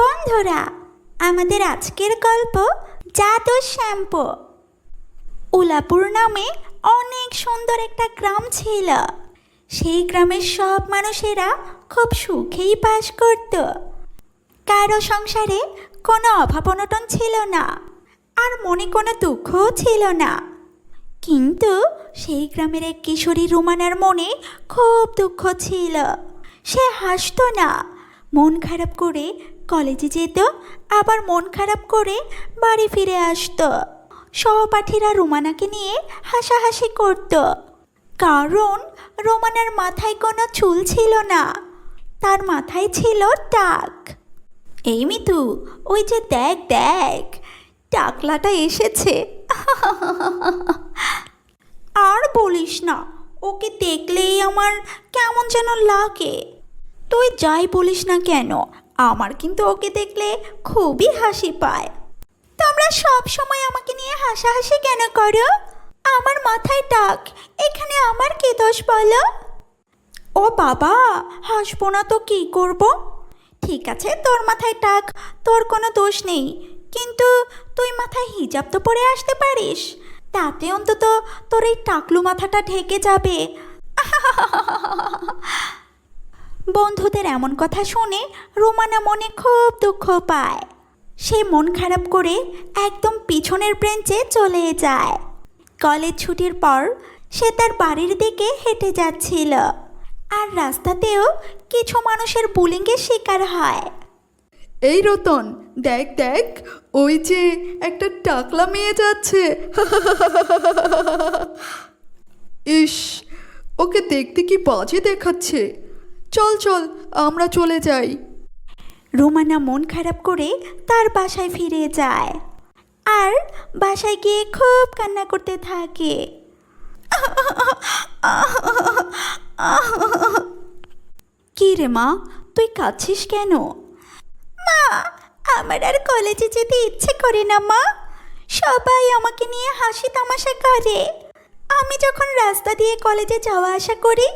বন্ধুরা, আমাদের আজকের গল্প জাদুর শ্যাম্পু। উলাপুর নামে অনেক সুন্দর একটা গ্রাম ছিল। সেই গ্রামের সব মানুষেরা খুব সুখেই বাস করত। কারো সংসারে কোনো অভাব অনটন ছিল না, আর মনে কোনো দুঃখও ছিল না। কিন্তু সেই গ্রামের এক কিশোরী রুমানার মনে খুব দুঃখ ছিল। সে হাসতো না, মন খারাপ করে কলেজে যেত, আবার মন খারাপ করে বাড়ি ফিরে আসতো। সহপাঠীরা রুমানাকে নিয়ে হাসাহাসি করত, কারণ রুমানার মাথায় কোনো চুল ছিল না, তার মাথায় ছিল টাক। এই মিতু, ওই যে দেখ দেখ, টাকলাটা এসেছে। আর বলিস না, ওকে দেখলেই আমার কেমন যেন লাগে। তুই যাই বলিস না কেন, আমার কিন্তু ওকে দেখলে খুবই হাসি পায়। তোমরা সব সময় আমাকে নিয়ে হাসাহাসি কেন করো? আমার মাথায় টাক, এখানে আমার কি দোষ বলো? ও বাবা, হাসবো না তো কি করব? ঠিক আছে, তোর মাথায় টাক, তোর কোনো দোষ নেই, কিন্তু তুই মাথায় হিজাব তো পরে আসতে পারিস, তাতে অন্তত তোর এই টাকলু মাথাটা ঢেকে যাবে। বন্ধুদের এমন কথা শুনে রুমানা মনে খুব দুঃখ পায়। সে মন খারাপ করে একদম পিছনের বেঞ্চে চলে যায়। কলেজ ছুটির পর সে তার বাড়ির দিকে হেঁটে যাচ্ছিল, আর রাস্তাতেও কিছু মানুষের বুলিংয়ের শিকার হয়। এই রতন, দেখ দেখ, ওই যে একটা টাকলা মেয়ে যাচ্ছে। ইস, ওকে দেখতে কি বাজে দেখাচ্ছে। চল চল, আমরা চলে যাই। রুমানা মন খারাপ করে তার বাসায় ফিরে যায়, আর বাসায় গিয়ে খুব কান্না করতে থাকে। কি রে মা, তুই কাঁদছিস কেন? মা, আমার আর কলেজে যেতে ইচ্ছে করে না মা। সবাই আমাকে নিয়ে হাসি তামাশা করে। আমি যখন রাস্তা দিয়ে কলেজে যাওয়া আসা করি,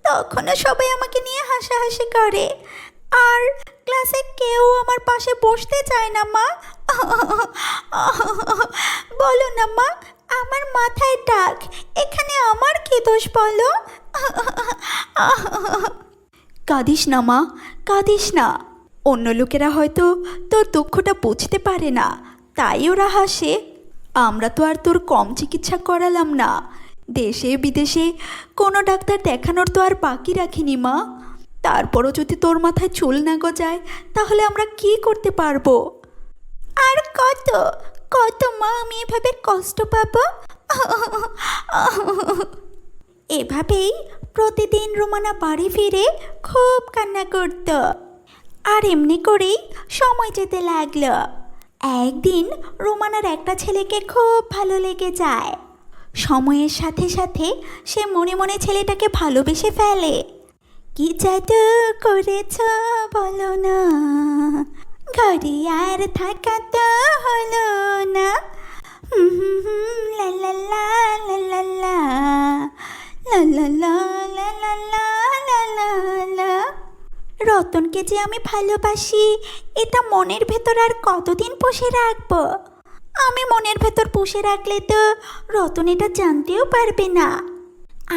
তখনও সবাই আমাকে নিয়ে হাসাহাসি করে, আর ক্লাসে কেউ আমার পাশে বসতে চায় না মা। বলো না মা, আমার মাথায় টাক, এখানে আমার কি দোষ বলো? কাঁদিস না মা, কাঁদিস না। অন্য লোকেরা হয়তো তোর দুঃখটা বুঝতে পারে না, তাই ওরা হাসে। আমরা তো আর তোর কম চিকিৎসা করালাম না, দেশে বিদেশে কোনো ডাক্তার দেখানোর তো আর বাকি রাখিনি মা। তারপরও যদি তোর মাথায় চুল না গজায়, তাহলে আমরা কি করতে পারবো? আর কত কত মা আমি এভাবে কষ্ট পাবো? এভাবেই প্রতিদিন রুমানা বাড়ি ফিরে খুব কান্না করত, আর এমনি করেই সময় যেতে লাগলো। একদিন রুমানার একটা ছেলেকে খুব ভালো লেগে যায়। সময়ের সাথে সাথে সে মনে মনে ছেলেটাকে ভালোবেসে ফেলে। কি জাদু করেছ বলো না, ঘরে আর থাকা তো হলো না। লা লা লা লা লা লা লা লা লা লা লা লা লা লা। রতনকে যে আমি ভালোবাসি, এটা মনের ভেতর আর কতদিন পুষে রাখবো? আমি মনের ভেতর পুষে রাখলে তো রতন এটা জানতেও পারবে না।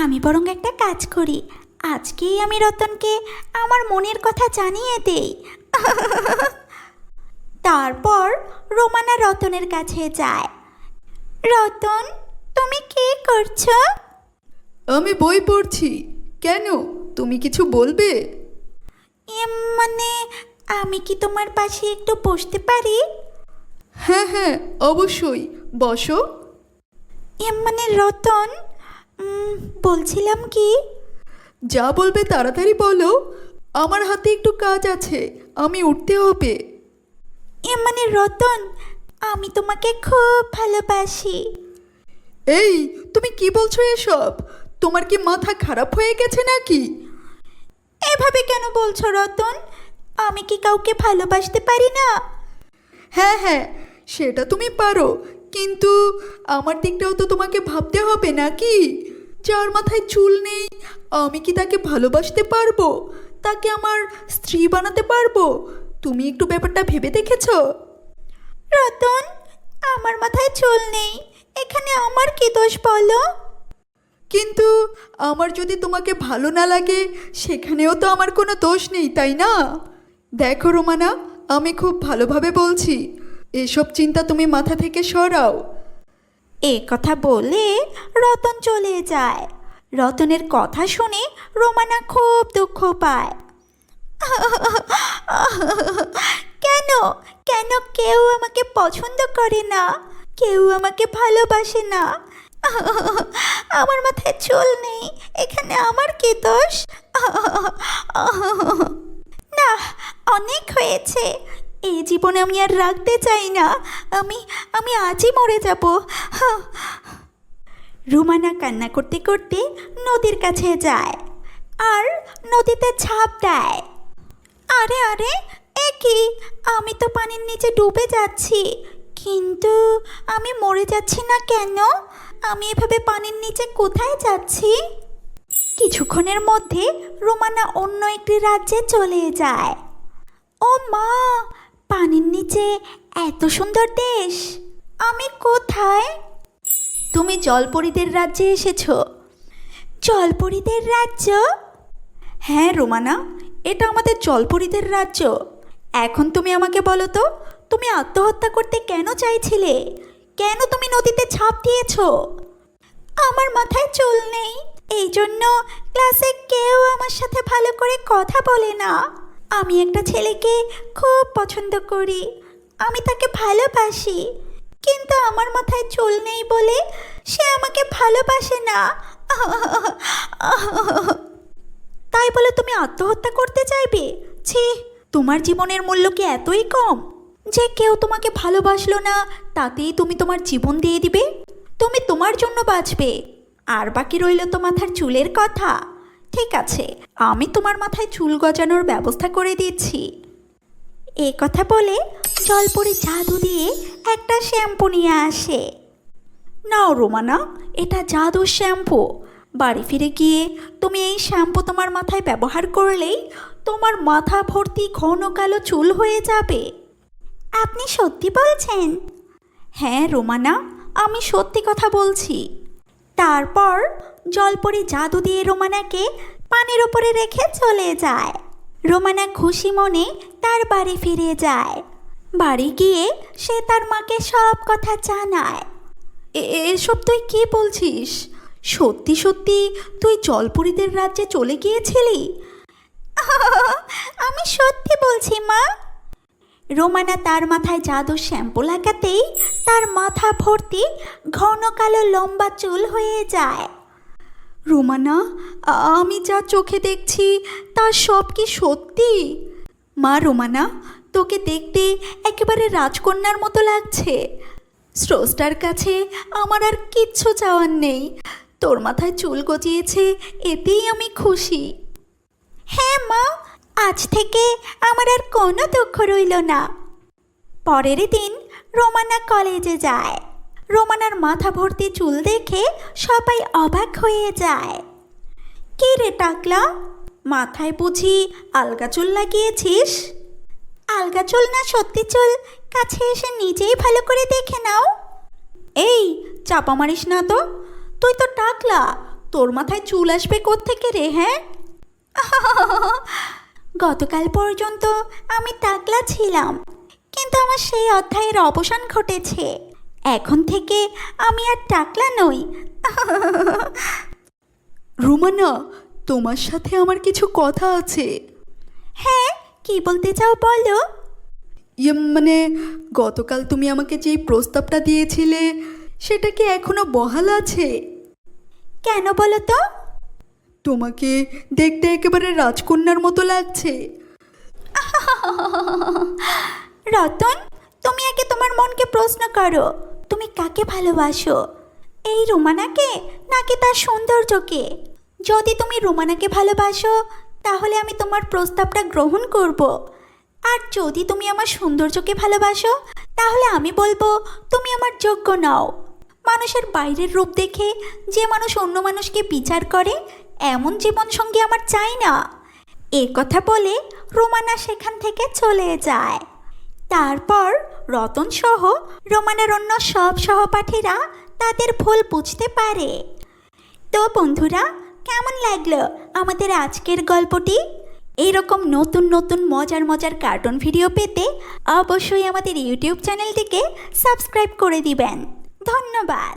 আমি বরং একটা কাজ করি, আজকেই আমি রতনকে আমার মনের কথা জানিয়ে দেই। তারপর রুমানা রতনের কাছে যায়। রতন, তুমি কি করছো? আমি বই পড়ছি। কেন, তুমি কিছু বলবে? মানে, আমি কি তোমার পাশে একটু বসতে পারি? হ্যাঁ হ্যাঁ, অবশ্যই, বসো। মানে রতন, বলছিলাম কি, যা বলবে তাড়াতাড়ি বলো, আমার হাতে একটু কাজ আছে, আমি উঠতে হবে। মানে রতন, আমি তোমাকে খুব ভালোবাসি। এই, তুমি কি বলছো এসব? তোমার কি মাথা খারাপ হয়ে গেছে নাকি? এভাবে কেন বলছো রতন? আমি কি কাউকে ভালোবাসতে পারি না? হ্যাঁ হ্যাঁ, সেটা তুমি পারো, কিন্তু আমার দিকটাও তো তোমাকে ভাবতে হবে নাকি? যার মাথায় চুল নেই, আমি কি তাকে ভালোবাসতে পারবো? তাকে আমার স্ত্রী বানাতে পারবো? তুমি একটু ব্যাপারটা ভেবে দেখেছো? রতন, আমার মাথায় চুল নেই, এখানে আমার কি দোষ বলো? কিন্তু আমার যদি তোমাকে ভালো না লাগে সেখানেও তো আমার কোনো দোষ নেই, তাই না? দেখো রোমানা, আমি খুব ভালোভাবে বলছি, এসব চিন্তা তুমি মাথা থেকে সরাও। এ কথা বলে রতন চলে যায়। রতনের কথা শুনে রোমানা খুব দুঃখ পায়। কেন কেন কেউ আমাকে পছন্দ করে না, কেউ আমাকে ভালোবাসে না? আমার মাথায় চুল নেই, এখানে আমার কি দোষ? না, অনেক হয়েছে, এই জীবনে আমি আর রাখতে চাই না। আমি আমি আজই মরে যাব। রুমানা কান্না করতে করতে নদীর কাছে যায় আর নদীতে ঝাঁপ দেয়। আরে আরে, এ কি, আমি তো পানির নিচে ডুবে যাচ্ছি, কিন্তু আমি মরে যাচ্ছি না কেন? আমি এভাবে পানির নিচে কোথায় যাচ্ছি? কিছুক্ষণের মধ্যে রোমানা অন্য একটি রাজ্যে চলে যায়। ও মা, পানির নিচে এত সুন্দর দেশ, আমি কোথায়? তুমি জলপরীদের রাজ্যে এসেছো। জলপরীদের রাজ্য? হ্যাঁ রোমানা, এটা আমাদের জলপরীদের রাজ্য। এখন তুমি আমাকে বলো তো, তুমি আত্মহত্যা করতে কেন চাইছিলে? কেন তুমি নদীতে ঝাঁপ দিয়েছো? আমার মাথায় চুল নেই, এই জন্য ক্লাসে কেউ আমার সাথে ভালো করে কথা বলে না। আমি একটা ছেলেকে খুব পছন্দ করি, আমি তাকে ভালোবাসি, কিন্তু আমার মাথায় চুল নেই বলে সে আমাকে ভালোবাসে না। তাই বলে তুমি আত্মহত্যা করতে চাইবে? ছি, তোমার জীবনের মূল্য কি এতই কম যে কেউ তোমাকে ভালোবাসলো না তাতেই তুমি তোমার জীবন দিয়ে দিবে? তুমি তোমার জন্য বাঁচবে, আর বাকি রইল তো মাথার চুলের কথা। ঠিক আছে, আমি তোমার মাথায় চুল গজানোর ব্যবস্থা করে দিচ্ছি। এ কথা বলে জলপরি জাদু দিয়ে একটা শ্যাম্পু নিয়ে আসে। নাও রোমানা, এটা জাদুর শ্যাম্পু। বাড়ি ফিরে গিয়ে তুমি এই শ্যাম্পু তোমার মাথায় ব্যবহার করলেই তোমার মাথা ভর্তি ঘন কালো চুল হয়ে যাবে। আপনি সত্যি বলছেন? হ্যাঁ রোমানা, আমি সত্যি কথা বলছি। তারপর জলপরি জাদু দিয়ে রোমানাকে পানির উপরে রেখে চলে যায়। রোমানা খুশি মনে তার বাড়ি ফিরে যায়। বাড়ি গিয়ে সে তার মাকে সব কথা জানায়। এসব তুই কি বলছিস? সত্যি সত্যি তুই জলপরীদের রাজ্যে চলে গিয়েছিলি? আমি সত্যি বলছি মা। রোমানা তার মাথায় জাদুর শ্যাম্পু লাগাতেই তার মাথা ভর্তি ঘন কালো লম্বা চুল হয়ে যায়। রোমানা, আমি যা চোখে দেখছি তা সব কি সত্যি? মা রোমানা, তোকে দেখতে একেবারে রাজকন্যার মতো লাগছে। স্রষ্টার কাছে আমার আর কিচ্ছু চাওয়ার নেই, তোর মাথায় চুল গজিয়েছে এতেই আমি খুশি। হ্যাঁ মা, আজ থেকে আমার আর কোনো দুঃখ রইল না। পরের দিন রোমানা কলেজে যায়। রোমানার মাথা ভর্তি চুল দেখে সবাই অবাক হয়ে যায়। কি রে টাকলা, মাথায় বুঝি আলগা চুল লাগিয়েছিস? আলগা চুল না সত্যি চুল, কাছে এসে নিজেই ভালো করে দেখে নাও। এই, চাপা মারিস না তো, তুই তো টাকলা, তোর মাথায় চুল আসবে কোত্থেকে রে? হ্যাঁ, গতকাল পর্যন্ত আমি টাকলা ছিলাম, কিন্তু আমার সেই অধ্যায়ের অবসান ঘটেছে। এখন থেকে আমি আর টাকলা নই। রোমানা, তোমার সাথে আমার কিছু কথা আছে। হ্যাঁ, কি বলতে চাও বলো। মানে গতকাল তুমি আমাকে যেই প্রস্তাবটা দিয়েছিলে সেটা কি এখনো বহাল আছে? কেন বলো তো? তোমাকে দেখতে একেবারে রাজকন্যার মতো লাগছে। রতন, তুমি আগে তোমার মনকে প্রশ্ন করো, তুমি কাকে ভালোবাসো, এই রোমানাকে নাকি তার সৌন্দর্যকে? যদি তুমি রোমানাকে ভালোবাসো তাহলে আমি তোমার প্রস্তাবটা গ্রহণ করব, আর যদি তুমি আমার সৌন্দর্যকে ভালোবাসো তাহলে আমি বলবো তুমি আমার যোগ্য নও। মানুষের বাইরের রূপ দেখে যে মানুষ অন্য মানুষকে বিচার করে এমন জীবনসঙ্গী আমার চাই না। এ কথা বলে রোমানা সেখান থেকে চলে যায়। তারপর রতন সহ রোমানার অন্য সব সহপাঠীরা তাদের ভুল বুঝতে পারে। তো বন্ধুরা, কেমন লাগলো আমাদের আজকের গল্পটি? এইরকম নতুন নতুন মজার মজার কার্টুন ভিডিও পেতে অবশ্যই আমাদের ইউটিউব চ্যানেলটিকে সাবস্ক্রাইব করে দিবেন। ধন্যবাদ।